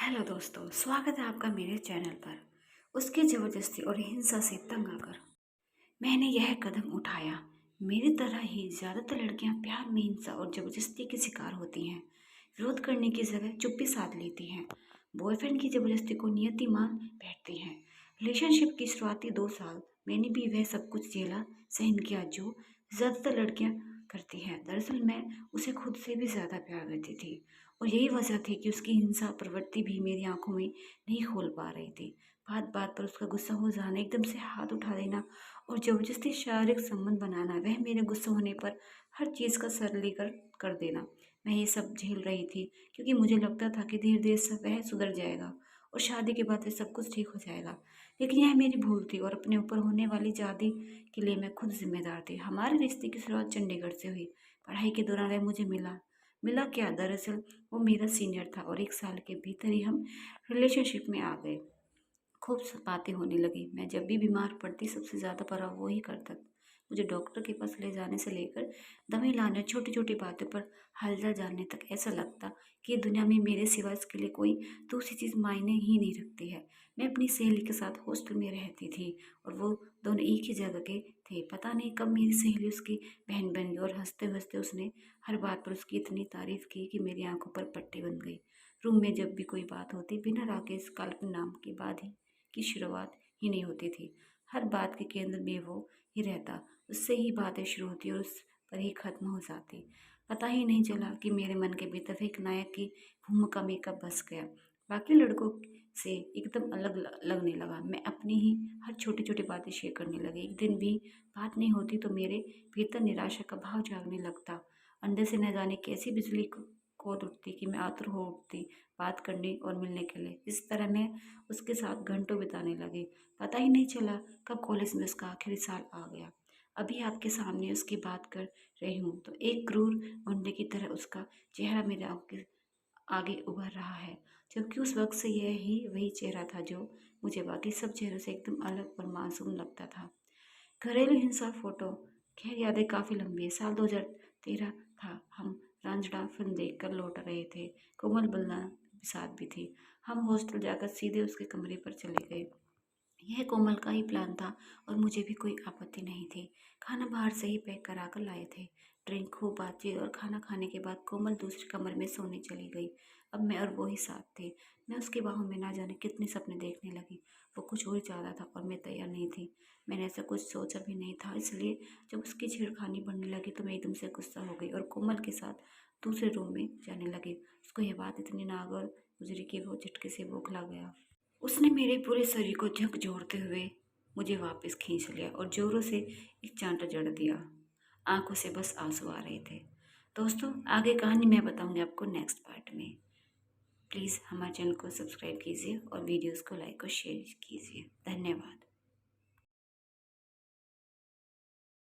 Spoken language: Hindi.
हेलो दोस्तों, स्वागत है आपका मेरे चैनल पर। उसकी ज़बरदस्ती और हिंसा से तंग आकर मैंने यह कदम उठाया। मेरी तरह ही ज़्यादातर लड़कियां प्यार में हिंसा और ज़बरदस्ती के शिकार होती हैं। विरोध करने की जगह चुप्पी साध लेती हैं। बॉयफ्रेंड की ज़बरदस्ती को नियति मान बैठती हैं। रिलेशनशिप की शुरुआती 2 साल मैंने भी वह सब कुछ झेला, सहन किया जो ज़्यादातर लड़कियां करती हैं। दरअसल मैं उसे खुद से भी ज़्यादा प्यार करती थी और यही वजह थी कि उसकी हिंसा प्रवृत्ति भी मेरी आंखों में नहीं खोल पा रही थी। बात बात पर उसका गुस्सा हो जाना, एकदम से हाथ उठा देना और ज़बरदस्ती शारीरिक संबंध बनाना, वह मेरे गुस्सा होने पर हर चीज़ का सरलीकरण कर देना। मैं ये सब झेल रही थी क्योंकि मुझे लगता था कि धीरे धीरे सब वह सुधर जाएगा और शादी के बाद सब कुछ ठीक हो जाएगा। लेकिन यह मेरी भूल थी और अपने ऊपर होने वाली शादी के लिए मैं खुद जिम्मेदार थी। हमारे रिश्ते की शुरुआत चंडीगढ़ से हुई। पढ़ाई के दौरान वह मुझे मिला। मिला क्या, दरअसल वो मेरा सीनियर था और 1 साल के भीतर ही हम रिलेशनशिप में आ गए। खूब बातें होने लगी। मैं जब भी बीमार पड़ती सबसे ज़्यादा परवाह वो ही करता। मुझे डॉक्टर के पास ले जाने से लेकर दवाई लाने, छोटी छोटी बातों पर हालचाल जानने तक ऐसा लगता कि दुनिया में मेरे सिवा इसके लिए कोई दूसरी चीज़ मायने ही नहीं रखती है। मैं अपनी सहेली के साथ हॉस्टल में रहती थी और वो दोनों एक ही जगह के थे। पता नहीं कब मेरी सहेली उसकी बहन बन गई और हंसते हंसते उसने हर बात पर उसकी इतनी तारीफ की कि मेरी आंखों पर पट्टी बन गई। रूम में जब भी कोई बात होती बिना राकेश काल्पनिक नाम के बाद ही की शुरुआत ही नहीं होती थी। हर बात के केंद्र में वो ही रहता। उससे ही बातें शुरू होती और उस पर ही खत्म हो जाती। पता ही नहीं चला कि मेरे मन के भीतर एक नायक की भूमिका में कब बस गया। बाकी लड़कों से एकदम अलग लगने लगा। मैं अपनी ही हर छोटी छोटी बातें शेयर करने लगी। एक दिन भी बात नहीं होती तो मेरे भीतर निराशा का भाव जागने लगता। अंदर से न जाने कैसी बिजली कूद उठती कि मैं आतुर हो उठती बात करने और मिलने के लिए। इस तरह मैं उसके साथ घंटों बिताने लगी। पता ही नहीं चला कब कॉलेज में उसका आखिरी साल आ गया। अभी आपके सामने उसकी बात कर रही हूँ तो एक क्रूर गुंडे की तरह उसका चेहरा मेरे आगे आगे उभर रहा है, क्योंकि उस वक्त से यह ही वही चेहरा था जो मुझे बाकी सब चेहरों से एकदम अलग और मासूम लगता था। घरेलू हिंसा फोटो। खैर यादें काफ़ी लंबी है। साल 2013 था। हम रांझड़ा फिल्म देखकर लौट रहे थे। कोमल बलना साथ भी थी। हम हॉस्टल जाकर सीधे उसके कमरे पर चले गए। यह कोमल का ही प्लान था और मुझे भी कोई आपत्ति नहीं थी। खाना बाहर से ही पैक करा कर लाए थे। ड्रिंक, खूब बातचीत और खाना खाने के बाद कोमल दूसरे कमरे में सोने चली गई। अब मैं और वो ही साथ थे। मैं उसके बाहों में ना जाने कितने सपने देखने लगी। वो कुछ और चाहता था और मैं तैयार नहीं थी। मैंने ऐसा कुछ सोचा भी नहीं था। इसलिए जब उसकी छेड़खानी बढ़ने लगी तो मैं एकदम से गुस्सा हो गई और कोमल के साथ दूसरे रूम में जाने लगी। उसको यह बात इतनी नागौर गुजरी कि वो झटके से बौखला गया। उसने मेरे पूरे शरीर को झकझोरते हुए मुझे वापस खींच लिया और जोरों से एक चांटा जड़ दिया। आंखों से बस आंसू आ रहे थे। दोस्तों, आगे कहानी मैं बताऊंगी आपको नेक्स्ट पार्ट में। प्लीज़ हमारे चैनल को सब्सक्राइब कीजिए और वीडियोस को लाइक और शेयर कीजिए। धन्यवाद।